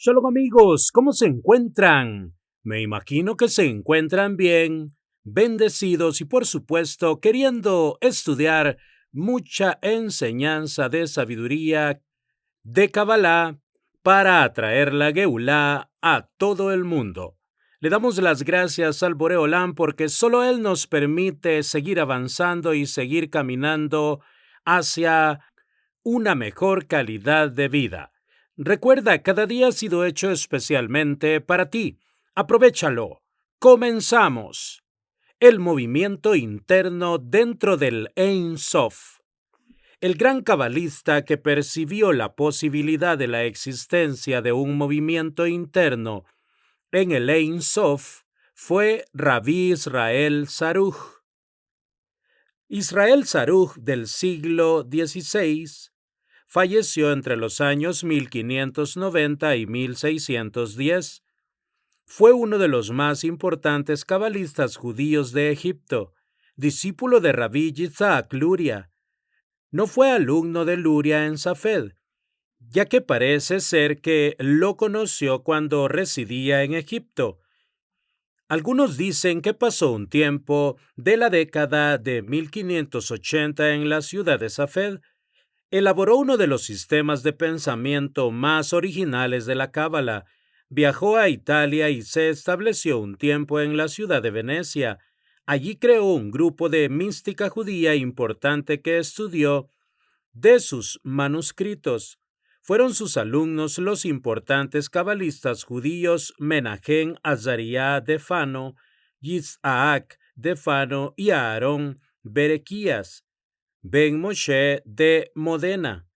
Shalom amigos, ¿cómo se encuentran? Me imagino que se encuentran bien, bendecidos y por supuesto queriendo estudiar mucha enseñanza de sabiduría de Kabbalah para atraer la Geulá a todo el mundo. Le damos las gracias al Boreolán porque solo Él nos permite seguir avanzando y seguir caminando hacia una mejor calidad de vida. Recuerda, cada día ha sido hecho especialmente para ti. Aprovéchalo. Comenzamos. El movimiento interno dentro del Ein Sof. El gran cabalista que percibió la posibilidad de la existencia de un movimiento interno en el Ein Sof fue Rabbi Israel Saruj. Israel Saruj del siglo XVI falleció entre los años 1590 y 1610. Fue uno de los más importantes cabalistas judíos de Egipto, discípulo de Rabbi Yitzhak Luria. No fue alumno de Luria en Safed, ya que parece ser que lo conoció cuando residía en Egipto. Algunos dicen que pasó un tiempo de la década de 1580 en la ciudad de Safed. Elaboró uno de los sistemas de pensamiento más originales de la Cábala, viajó a Italia y se estableció un tiempo en la ciudad de Venecia. Allí creó un grupo de mística judía importante que estudió de sus manuscritos. Fueron sus alumnos los importantes cabalistas judíos Menahem Azariah de Fano, Yitzhak de Fano y Aarón Berequías Ben Moshe de Modena.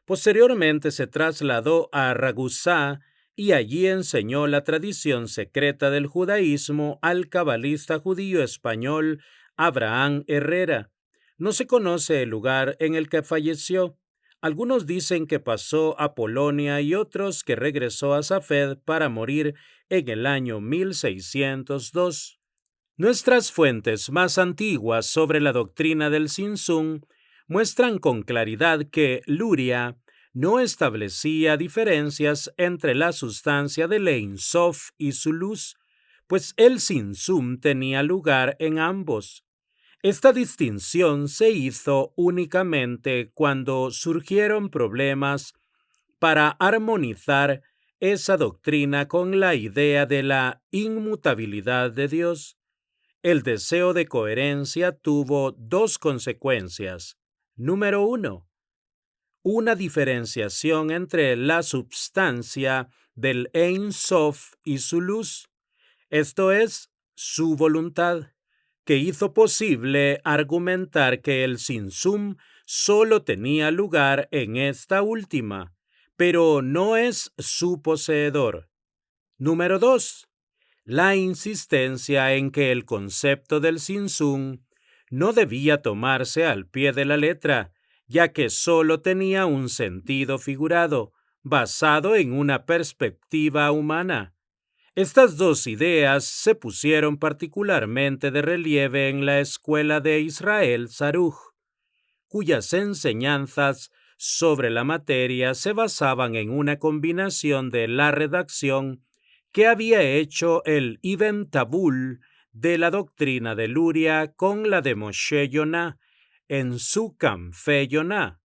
Posteriormente se trasladó a Ragusa y allí enseñó la tradición secreta del judaísmo al cabalista judío español Abraham Herrera. No se conoce el lugar en el que falleció. Algunos dicen que pasó a Polonia y otros que regresó a Safed para morir en el año 1602. Nuestras fuentes más antiguas sobre la doctrina del Tzimtzum muestran con claridad que Luria no establecía diferencias entre la sustancia del Ein Sof y su luz, pues el Tzimtzum tenía lugar en ambos. Esta distinción se hizo únicamente cuando surgieron problemas para armonizar esa doctrina con la idea de la inmutabilidad de Dios. El deseo de coherencia tuvo dos consecuencias. Número 1. Una diferenciación entre la substancia del Ein Sof y su luz, esto es, su voluntad, que hizo posible argumentar que el Tzimtzum solo tenía lugar en esta última, pero no es su poseedor. Número 2. La insistencia en que el concepto del Tzimtzum no debía tomarse al pie de la letra, ya que solo tenía un sentido figurado, basado en una perspectiva humana. Estas dos ideas se pusieron particularmente de relieve en la escuela de Israel Saruj, cuyas enseñanzas sobre la materia se basaban en una combinación de la redacción que había hecho el Ibn Tabul de la doctrina de Luria con la de Moshe Yonah en su Camfe Yonah,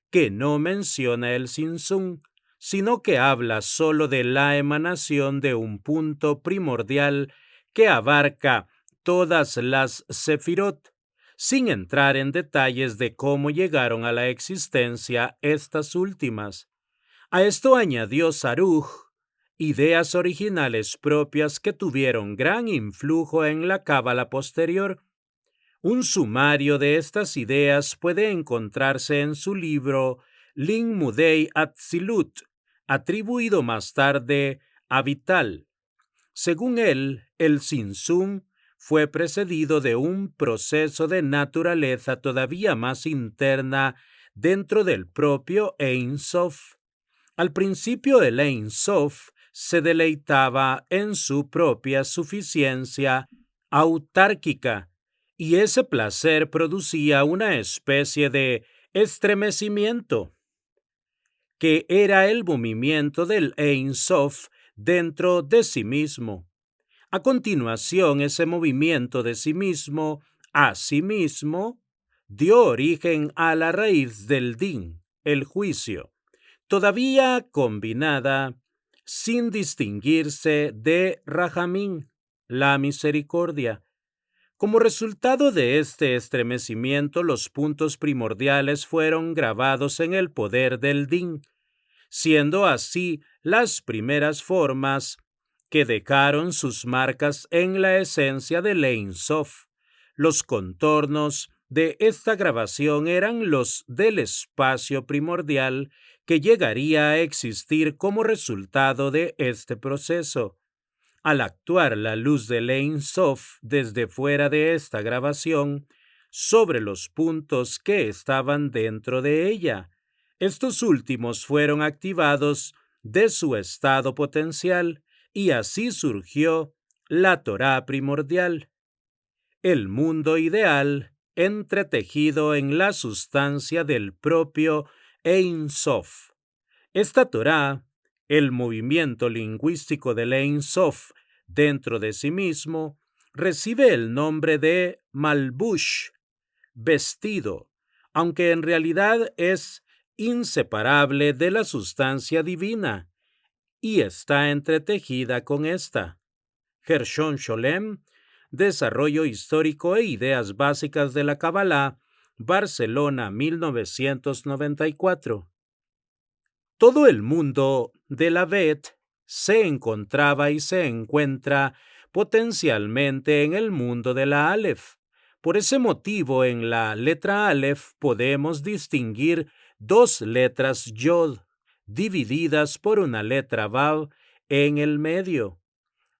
que no menciona el Tzimtzum, sino que habla solo de la emanación de un punto primordial que abarca todas las sefirot, sin entrar en detalles de cómo llegaron a la existencia estas últimas. A esto añadió Saruj ideas originales propias que tuvieron gran influjo en la cábala posterior. Un sumario de estas ideas puede encontrarse en su libro Limudei Atzilut, atribuido más tarde a Vital. Según él, el Tzimtzum fue precedido de un proceso de naturaleza todavía más interna dentro del propio Ein Sof. Al principio el Ein Sof se deleitaba en su propia suficiencia autárquica, y ese placer producía una especie de estremecimiento, que era el movimiento del Ein Sof dentro de sí mismo. A continuación, ese movimiento de sí mismo a sí mismo dio origen a la raíz del din, el juicio, todavía combinada sin distinguirse de Rahamín, la misericordia. Como resultado de este estremecimiento, los puntos primordiales fueron grabados en el poder del din, siendo así las primeras formas que dejaron sus marcas en la esencia de Ein Sof. Los contornos de esta grabación eran los del espacio primordial que llegaría a existir como resultado de este proceso. Al actuar la luz de Ein Sof desde fuera de esta grabación sobre los puntos que estaban dentro de ella, estos últimos fueron activados de su estado potencial y así surgió la Torá primordial, el mundo ideal entretejido en la sustancia del propio Ein Sof. Esta Torá, el movimiento lingüístico del Ein Sof dentro de sí mismo, recibe el nombre de Malbush, vestido, aunque en realidad es inseparable de la sustancia divina y está entretejida con esta. Gershon Sholem, Desarrollo histórico e ideas básicas de la Kabbalah, Barcelona, 1994. Todo el mundo de la Bet se encontraba y se encuentra potencialmente en el mundo de la Aleph. Por ese motivo, en la letra Aleph podemos distinguir dos letras Yod, divididas por una letra Vav en el medio,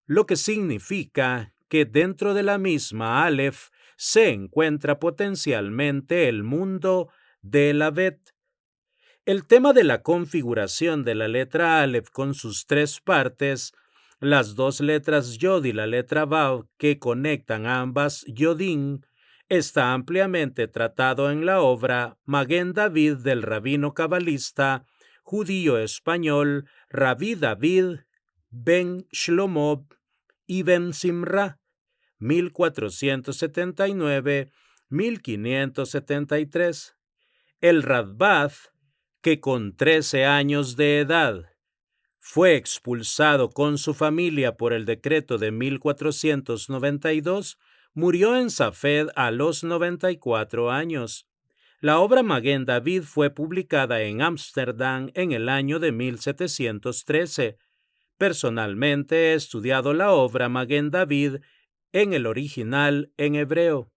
lo que significa que dentro de la misma Aleph se encuentra potencialmente el mundo de la Bet. El tema de la configuración de la letra Aleph con sus tres partes, las dos letras Yod y la letra Vav que conectan ambas Yodín, está ampliamente tratado en la obra Maguen David del rabino cabalista judío español Rabbi David ben Shlomo ibn Simra, 1479-1573. El Radbath, que con 13 años de edad fue expulsado con su familia por el decreto de 1492, murió en Safed a los 94 años. La obra Maguen David fue publicada en Ámsterdam en el año de 1713. Personalmente he estudiado la obra Maguen David en el original en hebreo.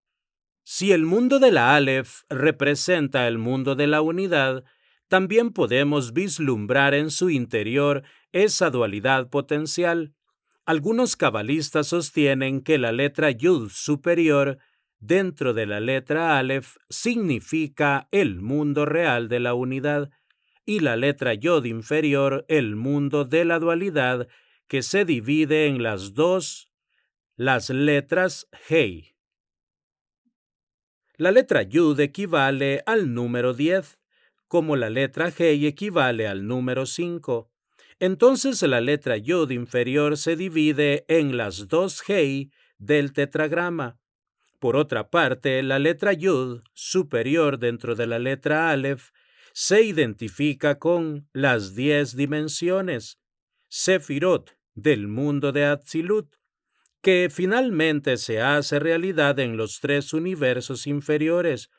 Si el mundo de la Aleph representa el mundo de la unidad, también podemos vislumbrar en su interior esa dualidad potencial. Algunos cabalistas sostienen que la letra Yud superior dentro de la letra Aleph significa el mundo real de la unidad y la letra Yod inferior el mundo de la dualidad que se divide en las letras Hei. La letra Yud equivale al número 10, como la letra Hei equivale al número 5. Entonces la letra Yud inferior se divide en las dos Hei del tetragrama. Por otra parte, la letra Yud superior dentro de la letra Aleph se identifica con las 10 dimensiones, Sefirot, del mundo de Atzilut, que finalmente se hace realidad en los 3 universos inferiores,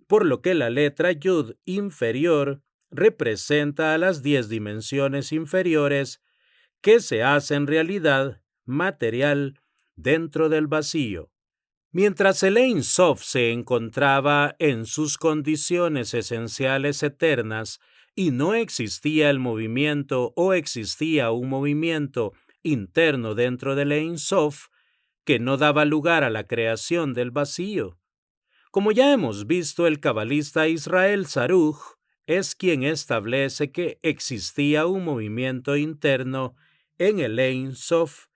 por lo que la letra Yud inferior representa a las 10 dimensiones inferiores que se hacen realidad material dentro del vacío. Mientras el Ein Sof se encontraba en sus condiciones esenciales eternas y no existía el movimiento o existía un movimiento interno dentro del Ein Sof que no daba lugar a la creación del vacío. Como ya hemos visto, el cabalista Israel Saruj es quien establece que existía un movimiento interno en el Ein Sof.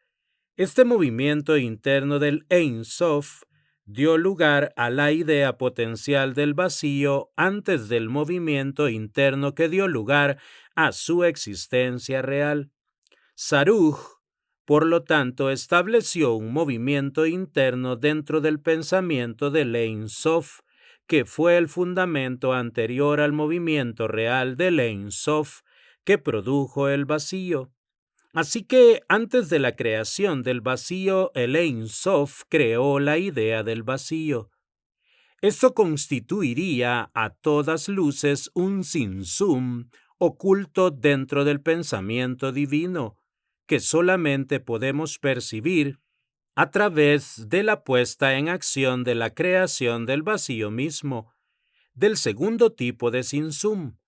Este movimiento interno del Ein Sof dio lugar a la idea potencial del vacío antes del movimiento interno que dio lugar a su existencia real. Saruj, por lo tanto, estableció un movimiento interno dentro del pensamiento del Ein Sof, que fue el fundamento anterior al movimiento real del Ein Sof que produjo el vacío. Así que antes de la creación del vacío, el Ein Sof creó la idea del vacío. Esto constituiría a todas luces un Tzimtzum oculto dentro del pensamiento divino, que solamente podemos percibir a través de la puesta en acción de la creación del vacío mismo, del segundo tipo de Tzimtzum.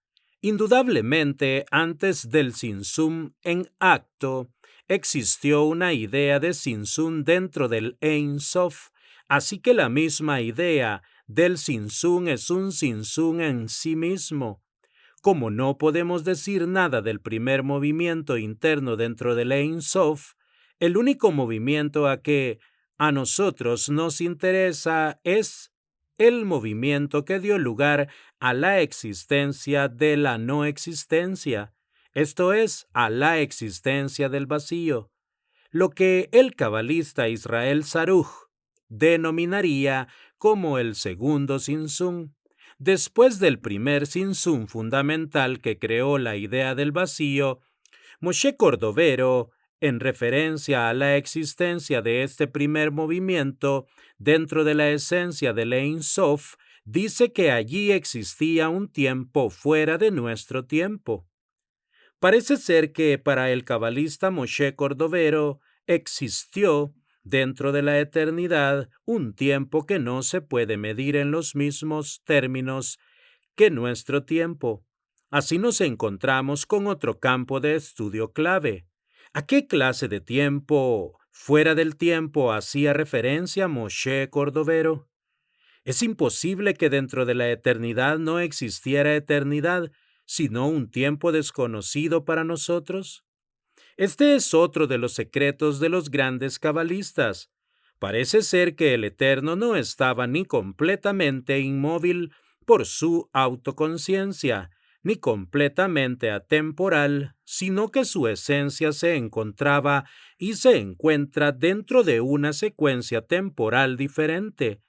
Indudablemente, antes del Tzimtzum en acto, existió una idea de Tzimtzum dentro del Ein Sof, así que la misma idea del Tzimtzum es un Tzimtzum en sí mismo. Como no podemos decir nada del primer movimiento interno dentro del Ein Sof, el único movimiento a que a nosotros nos interesa es el movimiento que dio lugar a la existencia de la no existencia, esto es, a la existencia del vacío, lo que el cabalista Israel Saruj denominaría como el segundo Tzimtzum. Después del primer Tzimtzum fundamental que creó la idea del vacío, Moshe Cordovero, en referencia a la existencia de este primer movimiento dentro de la esencia del Ein Sof, dice que allí existía un tiempo fuera de nuestro tiempo. Parece ser que para el cabalista Moshe Cordovero existió dentro de la eternidad un tiempo que no se puede medir en los mismos términos que nuestro tiempo. Así nos encontramos con otro campo de estudio clave. ¿A qué clase de tiempo fuera del tiempo hacía referencia Moshe Cordovero? Es imposible que dentro de la eternidad no existiera eternidad, sino un tiempo desconocido para nosotros. Este es otro de los secretos de los grandes cabalistas. Parece ser que el Eterno no estaba ni completamente inmóvil por su autoconciencia, ni completamente atemporal, sino que su esencia se encontraba y se encuentra dentro de una secuencia temporal diferente.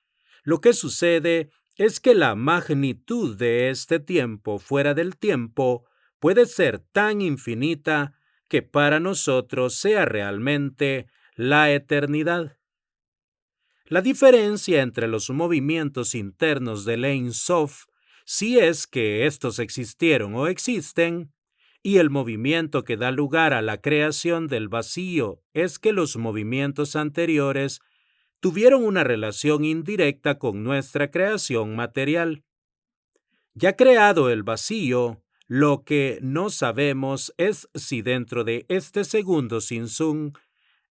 Lo que sucede es que la magnitud de este tiempo fuera del tiempo puede ser tan infinita que para nosotros sea realmente la eternidad. La diferencia entre los movimientos internos del Ein Sof, si es que estos existieron o existen, y el movimiento que da lugar a la creación del vacío es que los movimientos anteriores tuvieron una relación indirecta con nuestra creación material. Ya creado el vacío, lo que no sabemos es si dentro de este segundo Tzimtzum,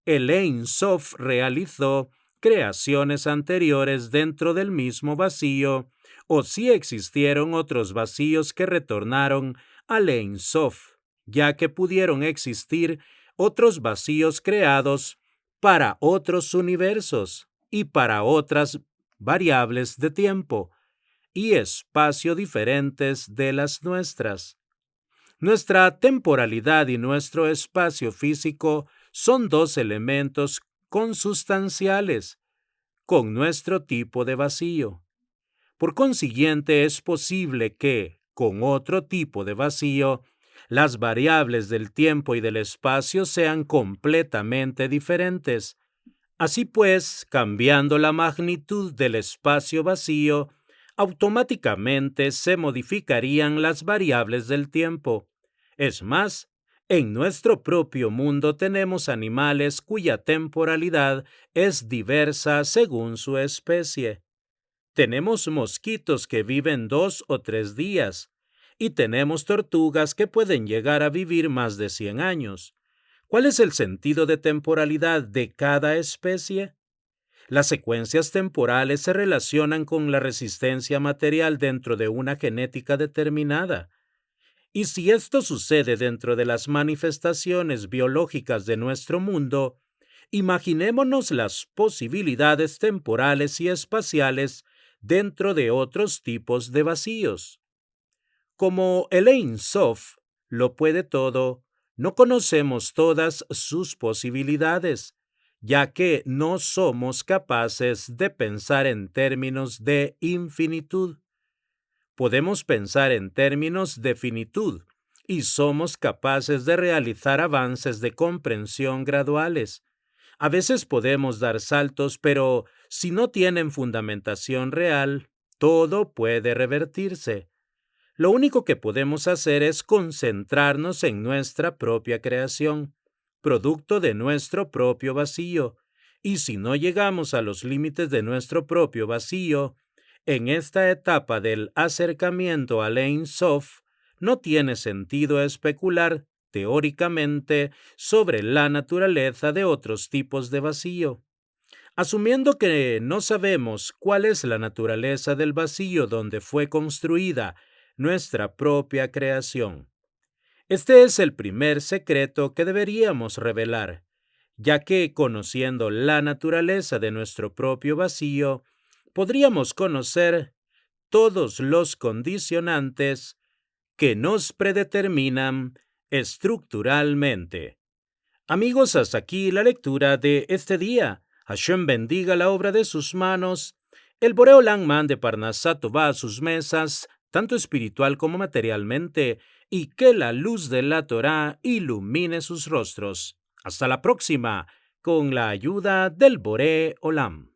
el Ein Sof realizó creaciones anteriores dentro del mismo vacío, o si existieron otros vacíos que retornaron al Ein Sof, ya que pudieron existir otros vacíos creados para otros universos y para otras variables de tiempo y espacio diferentes de las nuestras. Nuestra temporalidad y nuestro espacio físico son dos elementos consustanciales con nuestro tipo de vacío. Por consiguiente, es posible que, con otro tipo de vacío, las variables del tiempo y del espacio sean completamente diferentes. Así pues, cambiando la magnitud del espacio vacío, automáticamente se modificarían las variables del tiempo. Es más, en nuestro propio mundo tenemos animales cuya temporalidad es diversa según su especie. Tenemos mosquitos que viven 2 o 3 días, y tenemos tortugas que pueden llegar a vivir más de 100 años. ¿Cuál es el sentido de temporalidad de cada especie? Las secuencias temporales se relacionan con la resistencia material dentro de una genética determinada. Y si esto sucede dentro de las manifestaciones biológicas de nuestro mundo, imaginémonos las posibilidades temporales y espaciales dentro de otros tipos de vacíos. Como el Ein Sof lo puede todo, No conocemos todas sus posibilidades, ya que no somos capaces de pensar en términos de infinitud. Podemos pensar en términos de finitud y somos capaces de realizar avances de comprensión graduales. A veces podemos dar saltos, pero si no tienen fundamentación real, todo puede revertirse. Lo único que podemos hacer es concentrarnos en nuestra propia creación, producto de nuestro propio vacío, y si no llegamos a los límites de nuestro propio vacío, en esta etapa del acercamiento al Ein Sof, no tiene sentido especular teóricamente sobre la naturaleza de otros tipos de vacío. Asumiendo que no sabemos cuál es la naturaleza del vacío donde fue construida nuestra propia creación. Este es el primer secreto que deberíamos revelar, ya que conociendo la naturaleza de nuestro propio vacío, podríamos conocer todos los condicionantes que nos predeterminan estructuralmente. Amigos, hasta aquí la lectura de este día. Hashem bendiga la obra de sus manos. El Boreolam mande Parnasá Tová a sus mesas, tanto espiritual como materialmente, y que la luz de la Torá ilumine sus rostros. Hasta la próxima, con la ayuda del Boreolam.